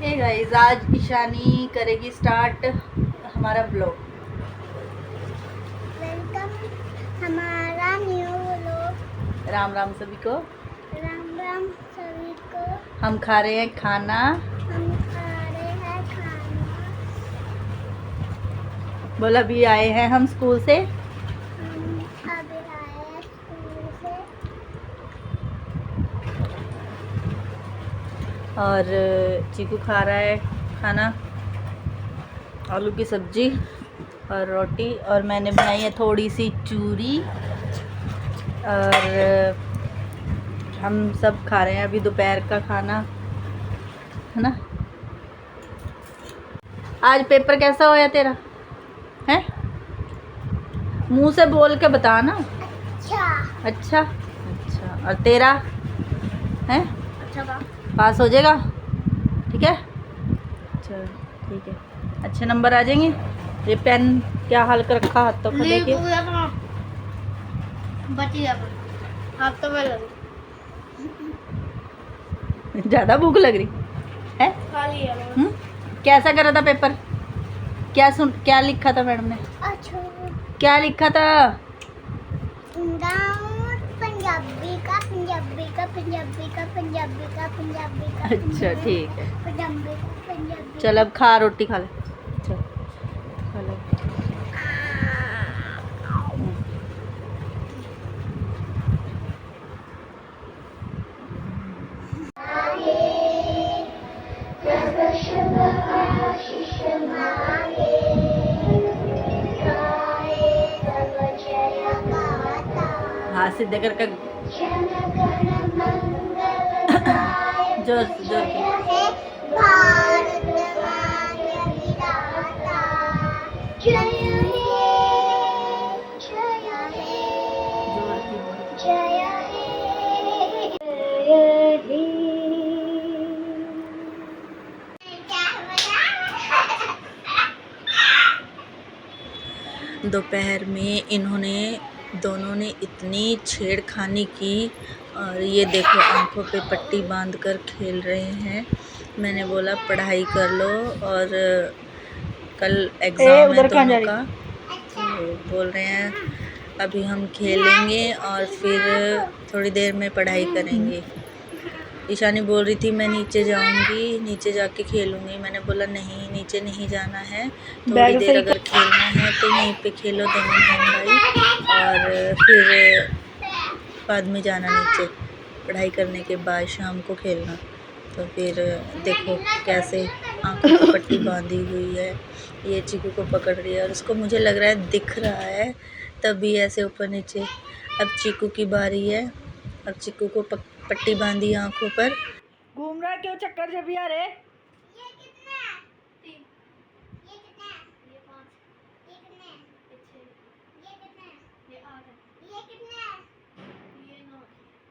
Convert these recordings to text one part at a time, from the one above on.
Hey guys, आज ईशानी करेगी start हमारा ब्लॉग। वेलकम हमारा न्यू व्लॉग। राम राम सभी को। राम राम सभी को। हम खा रहे हैं खाना। हम खा रहे हैं खाना। बोला अभी आए हैं हम स्कूल से। हम अभी आए हैं स्कूल से। और चीकू खा रहा है खाना, आलू की सब्जी और रोटी। और मैंने बनाई है थोड़ी सी चूरी। और हम सब खा रहे हैं अभी दोपहर का खाना, है ना। आज पेपर कैसा होया तेरा है? मुंह से बोल के बता ना। अच्छा अच्छा अच्छा। और तेरा है? अच्छा पास हो जाएगा, ठीक है। चल ठीक है, अच्छे नंबर आ जाएंगे। ये पेन क्या हाल कर रखा हाथों का, देखिए। ज़्यादा भूख लग रही है? कैसा करा था पेपर? क्या लिखा था मैडम ने? अच्छा क्या लिखा था? पंजाबी का अच्छा ठीक है, पंजाबी। चल अब खा, रोटी खा ले। चल खा ले। हाँ सीधे करके जोर जोर के। भारत माता विधाता, जय हे जय हे जोर की बोल। जय हे जय हे। दोपहर में इन्होंने दोनों ने इतनी छेड़खानी की। और ये देखो आंखों पे पट्टी बांधकर खेल रहे हैं। मैंने बोला पढ़ाई कर लो, और कल एग्ज़ाम है दोनों का। तो बोल रहे हैं अभी हम खेलेंगे और फिर थोड़ी देर में पढ़ाई करेंगे। ईशानी बोल रही थी मैं नीचे जाऊंगी, नीचे जाके खेलूंगी। मैंने बोला नहीं, नीचे नहीं जाना है, थोड़ी देर अगर खेलना है तो यहीं पे खेलो दोनों बहन भाई, और फिर बाद में जाना नीचे पढ़ाई करने के बाद, शाम को खेलना। तो फिर देखो कैसे आंखों पे पट्टी बांधी हुई है, ये चीकू को पकड़ रही है और उसको मुझे लग रहा है दिख रहा है, तभी ऐसे ऊपर नीचे। अब चीकू की बारी है। अब चीकू को पट्टी बांधी आंखों पर। घूम रहा है क्यों चक्कर जब यार है?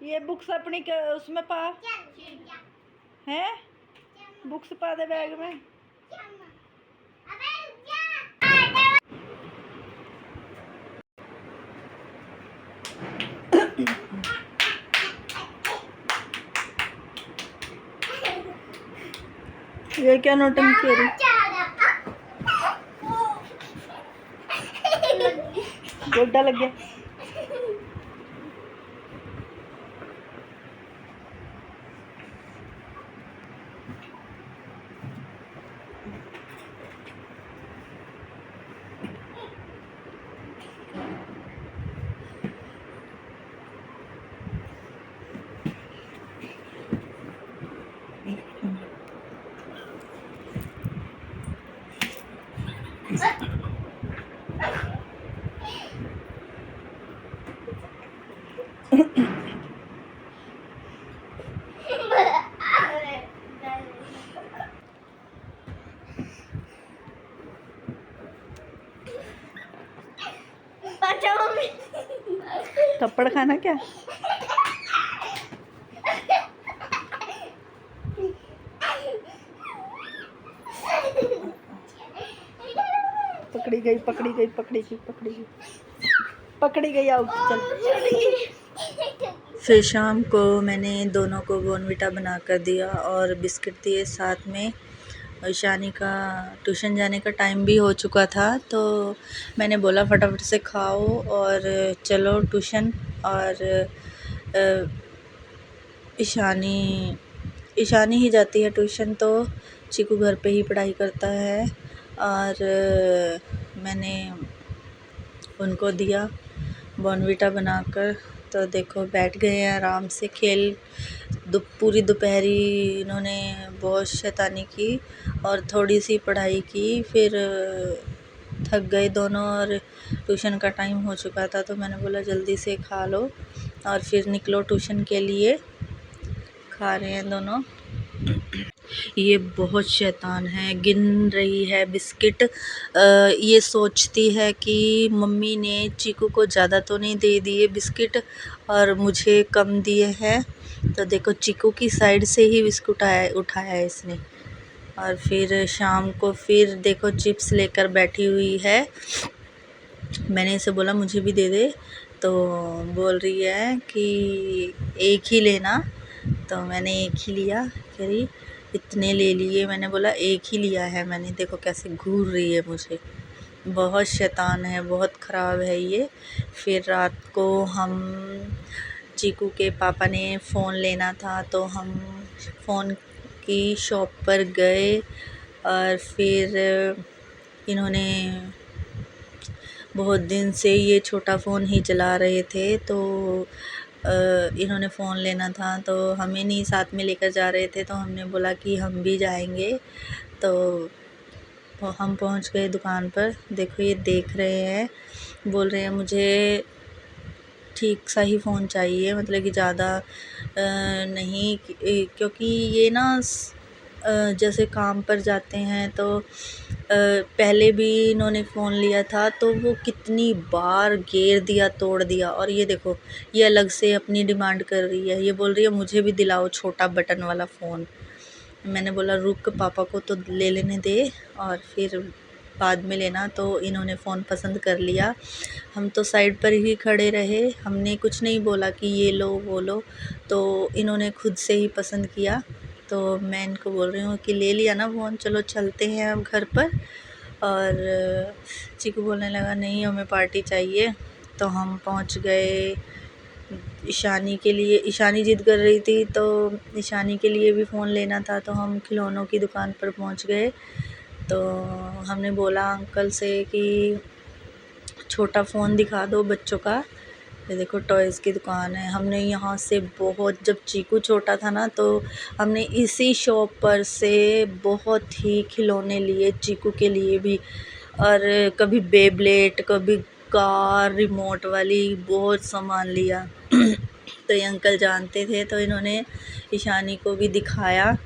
ये बुक्स अपनी उसमें पा है, बुक्स पा दे बैग में। ये क्या नौटंकी है? गोड्डा लग गया। थप्पड़ खाना क्या? पकड़ी गई पकड़ी गई पकड़ी गई पकड़ी गई पकड़ी गई। आउट चल। फिर शाम को मैंने दोनों को बोर्नविटा बना कर दिया और बिस्किट दिए साथ में। ईशानी का ट्यूशन जाने का टाइम भी हो चुका था, तो मैंने बोला फटाफट से खाओ और चलो ट्यूशन। और ईशानी ईशानी ही जाती है ट्यूशन, तो चीकू घर पे ही पढ़ाई करता है। और मैंने उनको दिया बॉर्नवीटा बनाकर, तो देखो बैठ गए हैं आराम से खेल। पूरी दोपहरी इन्होंने बहुत शैतानी की और थोड़ी सी पढ़ाई की, फिर थक गए दोनों और ट्यूशन का टाइम हो चुका था, तो मैंने बोला जल्दी से खा लो और फिर निकलो ट्यूशन के लिए। खा रहे हैं दोनों। ये बहुत शैतान है, गिन रही है बिस्किट। ये सोचती है कि मम्मी ने चीकू को ज़्यादा तो नहीं दे दिए बिस्किट और मुझे कम दिए हैं। तो देखो चीकू की साइड से ही बिस्कुट उठाया है इसने। और फिर शाम को फिर देखो चिप्स लेकर बैठी हुई है। मैंने इसे बोला मुझे भी दे दे, तो बोल रही है कि एक ही लेना। तो मैंने एक ही लिया। कह रही इतने ले लिए, मैंने बोला एक ही लिया है मैंने। देखो कैसे घूर रही है मुझे, बहुत शैतान है, बहुत ख़राब है ये। फिर रात को हम चीकू के पापा ने फ़ोन लेना था, तो हम फ़ोन की शॉप पर गए और फिर इन्होंने बहुत दिन से ये छोटा फ़ोन ही चला रहे थे, तो इन्होंने फ़ोन लेना था, तो हमें नहीं साथ में लेकर जा रहे थे, तो हमने बोला कि हम भी जाएंगे। तो हम पहुंच गए दुकान पर। देखो ये देख रहे हैं, बोल रहे हैं मुझे ठीक सा ही फ़ोन चाहिए, मतलब कि ज़्यादा नहीं, क्योंकि ये ना जैसे काम पर जाते हैं तो पहले भी इन्होंने फ़ोन लिया था, तो वो कितनी बार गिर दिया, तोड़ दिया। और ये देखो ये अलग से अपनी डिमांड कर रही है, ये बोल रही है मुझे भी दिलाओ छोटा बटन वाला फ़ोन। मैंने बोला रुक, पापा को तो ले लेने दे और फिर बाद में लेना। तो इन्होंने फ़ोन पसंद कर लिया। हम तो साइड पर ही खड़े रहे, हमने कुछ नहीं बोला कि ये लो वो लो, तो इन्होंने खुद से ही पसंद किया। तो मैं इनको बोल रही हूँ कि ले लिया ना फ़ोन, चलो चलते हैं अब घर पर। और चीकू बोलने लगा नहीं हमें पार्टी चाहिए। तो हम पहुँच गए ईशानी के लिए। ईशानी ज़िद कर रही थी, तो ईशानी के लिए भी फ़ोन लेना था, तो हम खिलौनों की दुकान पर पहुंच गए। तो हमने बोला अंकल से कि छोटा फ़ोन दिखा दो बच्चों का। ये देखो टॉयज़ की दुकान है। हमने यहाँ से बहुत, जब चीकू छोटा था ना, तो हमने इसी शॉप पर से बहुत ही खिलौने लिए चीकू के लिए भी। और कभी बेब्लेट, कभी कार रिमोट वाली, बहुत सामान लिया। तो ये अंकल जानते थे, तो इन्होंने ईशानी को भी दिखाया।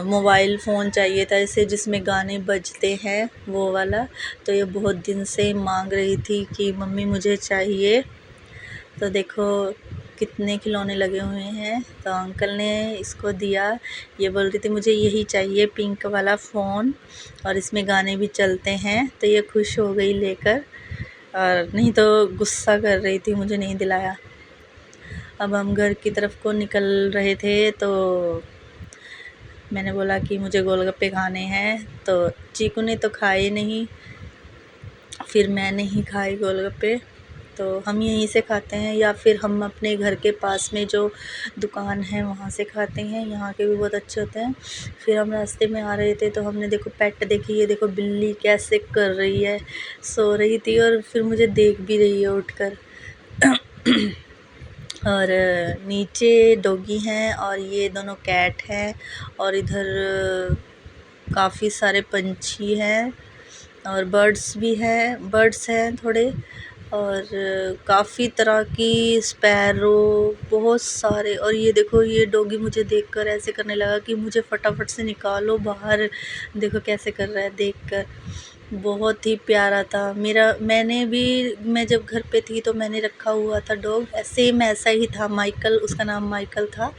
मोबाइल फ़ोन चाहिए था इसे जिसमें गाने बजते हैं वो वाला। तो ये बहुत दिन से मांग रही थी कि मम्मी मुझे चाहिए। तो देखो कितने खिलौने लगे हुए हैं, तो अंकल ने इसको दिया। ये बोल रही थी मुझे यही चाहिए पिंक वाला फ़ोन और इसमें गाने भी चलते हैं। तो ये खुश हो गई लेकर, और नहीं तो गुस्सा कर रही थी मुझे नहीं दिलाया। अब हम घर की तरफ को निकल रहे थे, तो मैंने बोला कि मुझे गोलगप्पे खाने हैं। तो चीकू ने तो खाए नहीं, फिर मैंने ही खाए गोलगप्पे। तो हम यहीं से खाते हैं या फिर हम अपने घर के पास में जो दुकान है वहाँ से खाते हैं, यहाँ के भी बहुत अच्छे होते हैं। फिर हम रास्ते में आ रहे थे, तो हमने देखो पेट देखी, ये देखो बिल्ली कैसे कर रही है, सो रही थी और फिर मुझे देख भी रही है उठकर। और नीचे डॉगी हैं और ये दोनों कैट हैं। और इधर काफ़ी सारे पंछी हैं और बर्ड्स भी हैं, बर्ड्स हैं थोड़े, और काफ़ी तरह की स्पैरो, बहुत सारे। और ये देखो ये डॉगी मुझे देखकर ऐसे करने लगा कि मुझे फटाफट से निकालो बाहर। देखो कैसे कर रहा है देखकर, बहुत ही प्यारा था। मैंने भी, मैं जब घर पे थी तो मैंने रखा हुआ था डॉग, सेम ऐसा ही था, माइकल, उसका नाम माइकल था,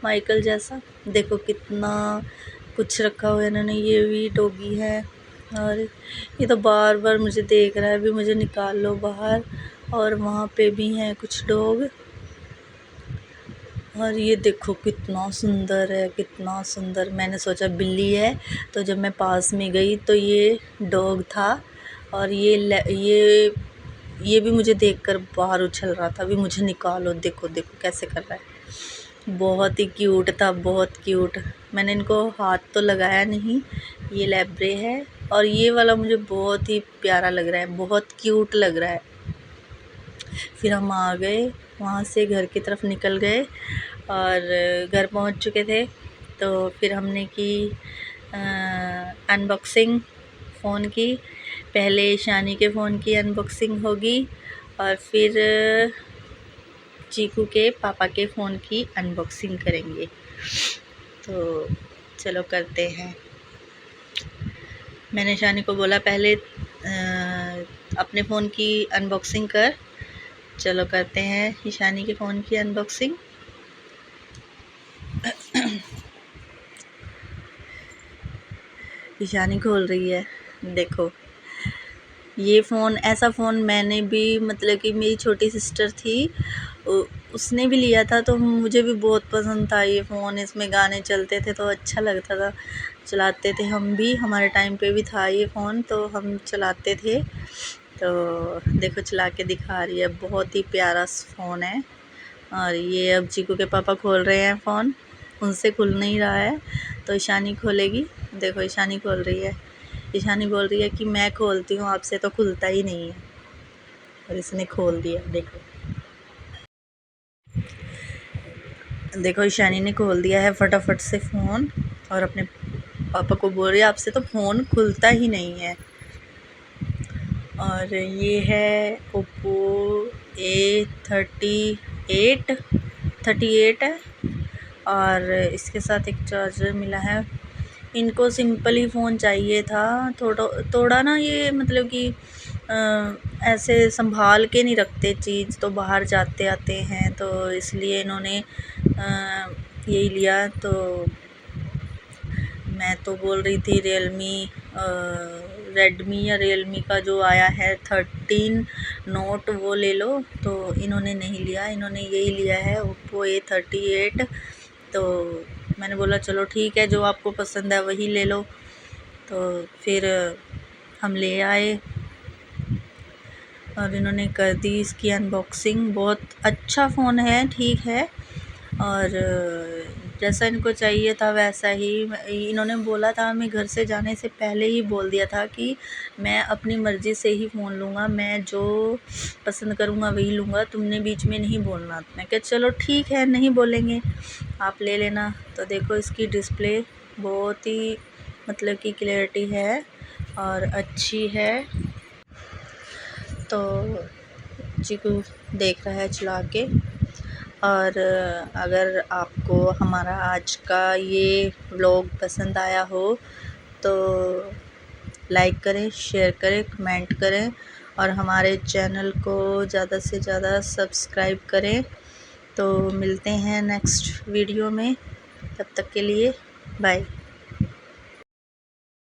माइकल जैसा। देखो कितना कुछ रखा हुआ है इन्होंने। ये भी डॉगी है और ये तो बार बार मुझे देख रहा है भी मुझे निकाल लो बाहर। और वहाँ पे भी हैं कुछ डॉग। और ये देखो कितना सुंदर है, कितना सुंदर। मैंने सोचा बिल्ली है, तो जब मैं पास में गई तो ये डॉग था। और ये भी मुझे देखकर बाहर उछल रहा था, अभी मुझे निकालो, देखो देखो कैसे कर रहा है। बहुत ही क्यूट था, बहुत क्यूट। मैंने इनको हाथ तो लगाया नहीं। ये लैब्रे है और ये वाला मुझे बहुत ही प्यारा लग रहा है, बहुत क्यूट लग रहा है। फिर हम आ गए वहाँ से, घर की तरफ निकल गए और घर पहुँच चुके थे। तो फिर हमने की अनबॉक्सिंग फ़ोन की। पहले ईशानी के फ़ोन की अनबॉक्सिंग होगी और फिर चीकू के पापा के फ़ोन की अनबॉक्सिंग करेंगे। तो चलो करते हैं। मैंने ईशानी को बोला पहले अपने फ़ोन की अनबॉक्सिंग कर। चलो करते हैं ईशानी के फ़ोन की अनबॉक्सिंग। ईशानी खोल रही है, देखो। ये फ़ोन, ऐसा फ़ोन मैंने भी, मतलब कि मेरी छोटी सिस्टर थी, उसने भी लिया था, तो मुझे भी बहुत पसंद था ये फ़ोन। इसमें गाने चलते थे तो अच्छा लगता था, चलाते थे हम भी। हमारे टाइम पे भी था ये फ़ोन, तो हम चलाते थे। तो देखो चला के दिखा रही है, बहुत ही प्यारा फ़ोन है। और ये अब चीकू के पापा खोल रहे हैं फ़ोन, उनसे खुल नहीं रहा है, तो ईशानी खोलेगी। देखो ईशानी खोल रही है। ईशानी बोल रही है कि मैं खोलती हूँ, आपसे तो खुलता ही नहीं है। और इसने खोल दिया, देखो देखो ईशानी ने खोल दिया है फटाफट से फ़ोन, और अपने पापा को बोल रही है आपसे तो फ़ोन खुलता ही नहीं है। और ये है ओप्पो A38 है, और इसके साथ एक चार्जर मिला है। इनको सिंपल ही फ़ोन चाहिए था, थोड़ा ना ये मतलब कि ऐसे संभाल के नहीं रखते चीज़, तो बाहर जाते आते हैं, तो इसलिए इन्होंने यही लिया। तो मैं तो बोल रही थी रेडमी या रियलमी का जो आया है 13 नोट, वो ले लो, तो इन्होंने नहीं लिया, इन्होंने यही लिया है ओप्पो A38। तो मैंने बोला चलो ठीक है, जो आपको पसंद है वही ले लो। तो फिर हम ले आए और इन्होंने कर दी इसकी अनबॉक्सिंग। बहुत अच्छा फ़ोन है, ठीक है, और जैसा इनको चाहिए था वैसा ही। इन्होंने बोला था, मैं घर से जाने से पहले ही बोल दिया था कि मैं अपनी मर्ज़ी से ही फ़ोन लूँगा, मैं जो पसंद करूँगा वही लूँगा, तुमने बीच में नहीं बोलना। मैं कहा चलो ठीक है, नहीं बोलेंगे, आप ले लेना। तो देखो इसकी डिस्प्ले बहुत ही मतलब कि क्लैरिटी है और अच्छी है। तो चीकू देख रहा है चला के। और अगर आपको हमारा आज का ये व्लॉग पसंद आया हो तो लाइक करें, शेयर करें, कमेंट करें, और हमारे चैनल को ज़्यादा से ज़्यादा सब्सक्राइब करें। तो मिलते हैं नेक्स्ट वीडियो में, तब तक के लिए बाय।